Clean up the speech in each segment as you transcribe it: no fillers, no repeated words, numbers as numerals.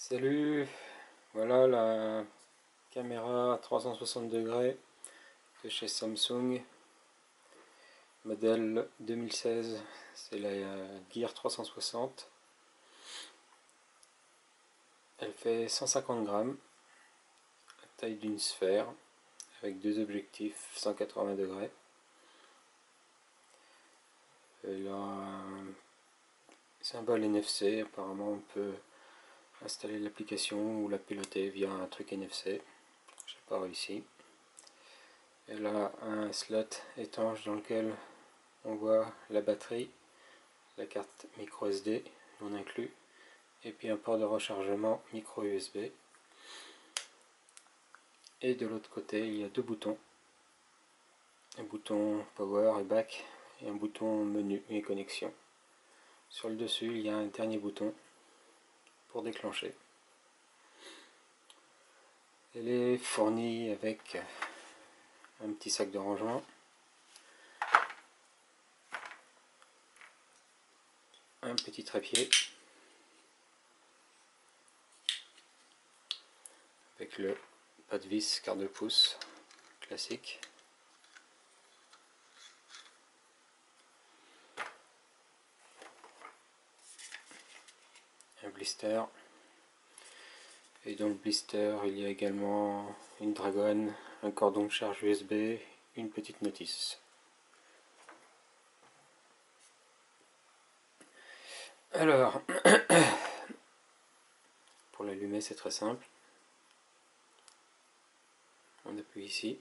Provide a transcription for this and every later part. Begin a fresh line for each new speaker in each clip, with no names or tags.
Salut, voilà la caméra 360 degrés de chez Samsung, modèle 2016, c'est la Gear 360. Elle fait 150 grammes, la taille d'une sphère, avec deux objectifs 180 degrés. Elle a un symbole NFC, apparemment on peut installer l'application ou la piloter via un truc NFC. Je n'ai pas réussi. Elle a un slot étanche dans lequel on voit la batterie, la carte micro SD non inclus, et puis un port de rechargement micro USB. Et de l'autre côté, il y a deux boutons, un bouton power et back et un bouton menu et connexion. Sur le dessus, il y a un dernier bouton pour déclencher. Elle est fournie avec un petit sac de rangement, un petit trépied avec le pas de vis quart de pouce classique, un blister, et dans le blister il y a également une dragonne, un cordon de charge USB, une petite notice. Alors, pour l'allumer c'est très simple, on appuie ici,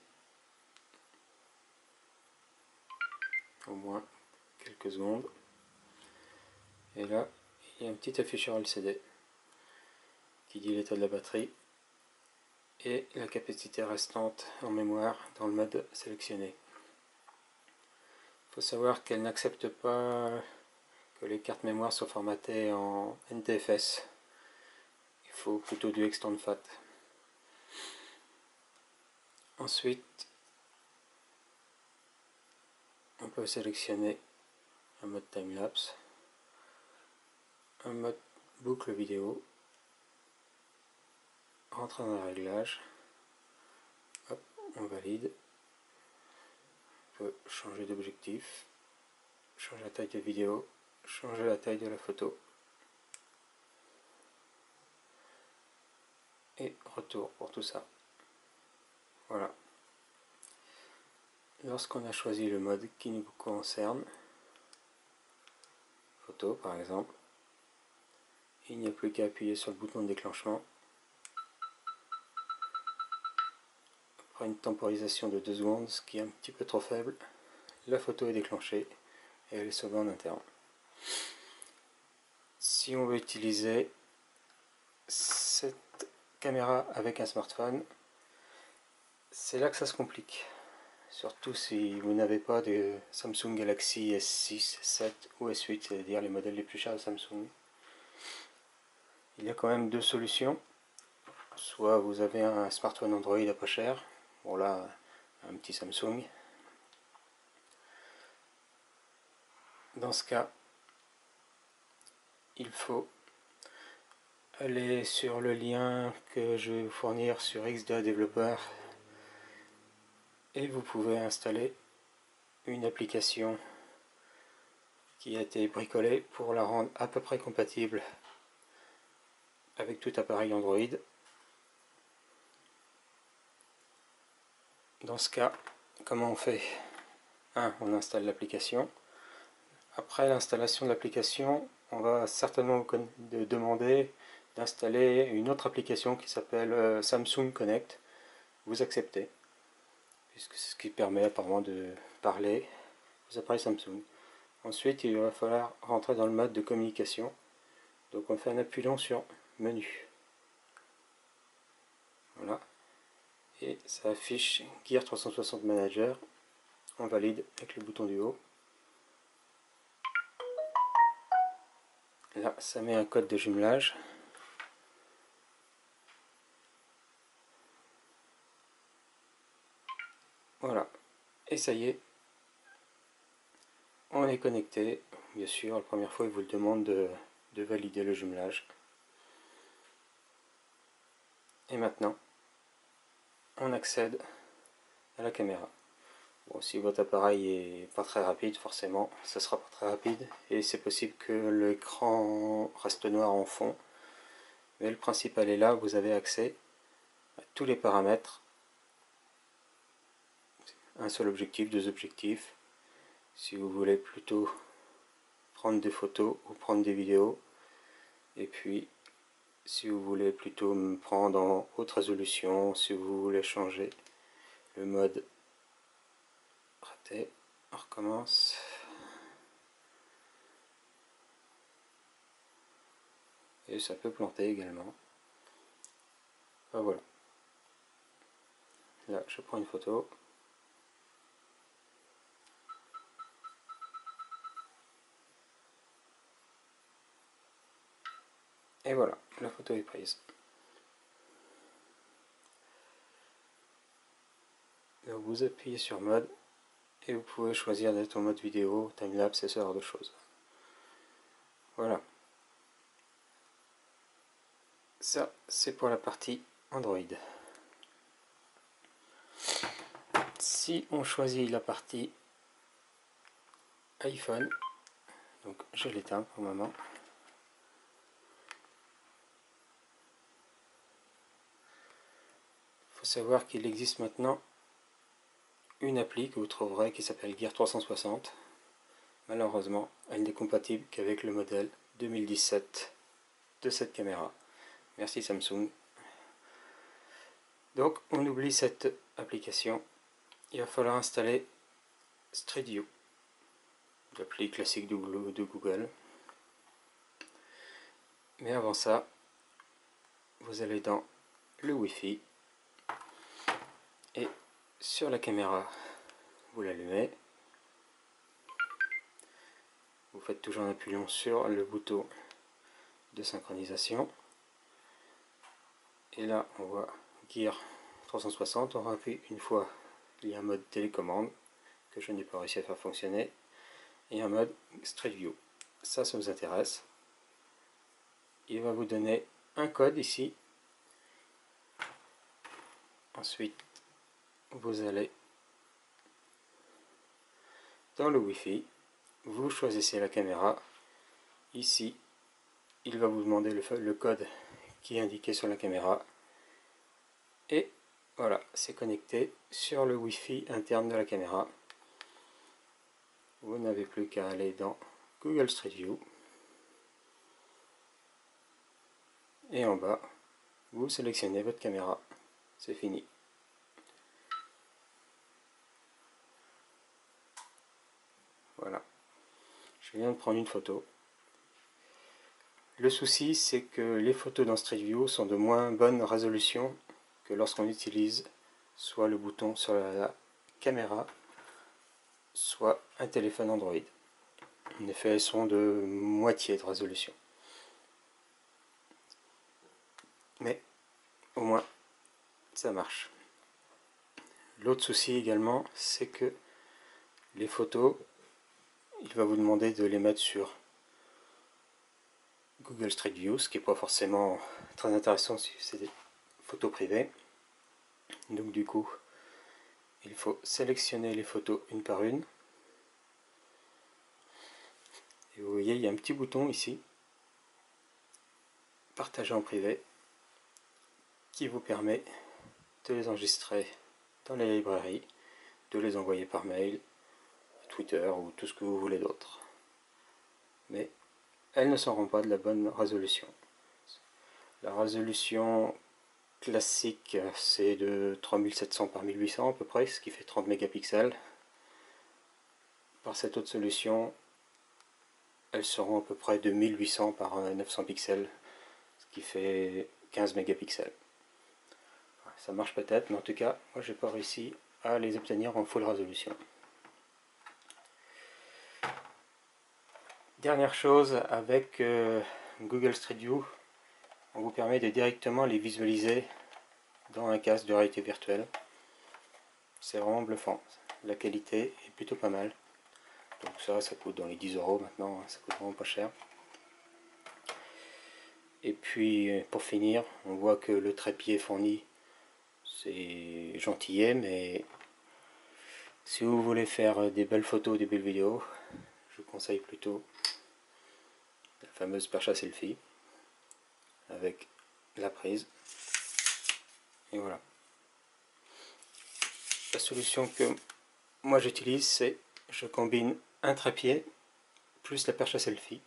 au moins quelques secondes, et là il y a un petit afficheur LCD qui dit l'état de la batterie et la capacité restante en mémoire dans le mode sélectionné. Il faut savoir qu'elle n'accepte pas que les cartes mémoire soient formatées en NTFS. Il faut plutôt du extend FAT. Ensuite, on peut sélectionner un mode timelapse, un mode boucle vidéo, rentrer dans les réglages, hop, on valide, on peut changer d'objectif, changer la taille de vidéo, changer la taille de la photo, et retour pour tout ça. Voilà. Lorsqu'on a choisi le mode qui nous concerne, photo par exemple, il n'y a plus qu'à appuyer sur le bouton de déclenchement. Après une temporisation de 2 secondes, ce qui est un petit peu trop faible, la photo est déclenchée et elle est sauvée en interne. Si on veut utiliser cette caméra avec un smartphone, c'est là que ça se complique. Surtout si vous n'avez pas de Samsung Galaxy S6, S7 ou S8, c'est-à-dire les modèles les plus chers de Samsung. Il y a quand même deux solutions. Soit vous avez un smartphone Android à pas cher, bon là, un petit Samsung. Dans ce cas, il faut aller sur le lien que je vais vous fournir sur X2 Développeur et vous pouvez installer une application qui a été bricolée pour la rendre à peu près compatible avec tout appareil Android. Dans ce cas, comment on fait? On installe l'application. Après l'installation de l'application, on va certainement vous demander d'installer une autre application qui s'appelle Samsung Connect. Vous acceptez, puisque c'est ce qui permet apparemment de parler aux appareils Samsung. Ensuite, il va falloir rentrer dans le mode de communication. Donc on fait un appui long sur menu. Voilà. Et ça affiche Gear 360 Manager. On valide avec le bouton du haut. Là, ça met un code de jumelage. Voilà. Et ça y est. On est connecté. Bien sûr, la première fois, il vous demande de valider le jumelage. Et maintenant, on accède à la caméra. Bon, si votre appareil est pas très rapide, forcément, ça sera pas très rapide, et c'est possible que l'écran reste noir en fond. Mais le principal est là, vous avez accès à tous les paramètres. Un seul objectif, deux objectifs. Si vous voulez plutôt prendre des photos ou prendre des vidéos. Et puis, si vous voulez plutôt me prendre en haute résolution, si vous voulez changer le mode raté, on recommence. Et ça peut planter également. Ah, voilà. Là, je prends une photo. Et voilà, la photo est prise. Donc vous appuyez sur mode et vous pouvez choisir d'être en mode vidéo, timelapse et ce genre de choses. Voilà. Ça, c'est pour la partie Android. Si on choisit la partie iPhone, donc je l'éteins pour le moment. Il faut savoir qu'il existe maintenant une appli que vous trouverez qui s'appelle Gear 360. Malheureusement, elle n'est compatible qu'avec le modèle 2017 de cette caméra. Merci Samsung. Donc on oublie cette application. Il va falloir installer Street View, l'appli classique de Google. Mais avant ça, vous allez dans le Wi-Fi et sur la caméra, vous l'allumez. Vous faites toujours en appuyant sur le bouton de synchronisation. Et là, on voit Gear 360. On appuie une fois. Il y a un mode télécommande que je n'ai pas réussi à faire fonctionner. Et un mode Street View. Ça vous intéresse. Il va vous donner un code ici. Ensuite, vous allez dans le Wi-Fi. Vous choisissez la caméra. Ici, il va vous demander le code qui est indiqué sur la caméra. Et voilà, c'est connecté sur le Wi-Fi interne de la caméra. Vous n'avez plus qu'à aller dans Google Street View. Et en bas, vous sélectionnez votre caméra. C'est fini. Voilà. Je viens de prendre une photo. Le souci, c'est que les photos dans Street View sont de moins bonne résolution que lorsqu'on utilise soit le bouton sur la caméra, soit un téléphone Android. En effet, elles sont de moitié de résolution. Mais au moins, ça marche. L'autre souci également, c'est que les photos, il va vous demander de les mettre sur Google Street View, ce qui n'est pas forcément très intéressant si c'est des photos privées. Donc du coup, il faut sélectionner les photos une par une. Et vous voyez, il y a un petit bouton ici, partager en privé, qui vous permet de les enregistrer dans les librairies, de les envoyer par mail, Twitter ou tout ce que vous voulez d'autre. Mais elles ne seront pas de la bonne résolution. La résolution classique, c'est de 3700 par 1800 à peu près, ce qui fait 30 mégapixels. Par cette autre solution, elles seront à peu près de 1800 par 900 pixels, ce qui fait 15 mégapixels. Ça marche peut-être, mais en tout cas, moi j'ai pas réussi à les obtenir en full résolution. Dernière chose, avec Google Street View, on vous permet de directement les visualiser dans un casque de réalité virtuelle. C'est vraiment bluffant. La qualité est plutôt pas mal. Donc ça coûte dans les 10 € maintenant, ça coûte vraiment pas cher. Et puis pour finir, on voit que le trépied fourni, c'est gentillet, mais si vous voulez faire des belles photos, des belles vidéos, je vous conseille plutôt la fameuse perche à selfie avec la prise. Et voilà. La solution que moi j'utilise, c'est je combine un trépied plus la perche à selfie.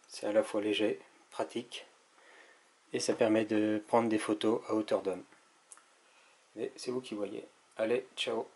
C'est à la fois léger, pratique, et ça permet de prendre des photos à hauteur d'homme. Mais c'est vous qui voyez. Allez, ciao!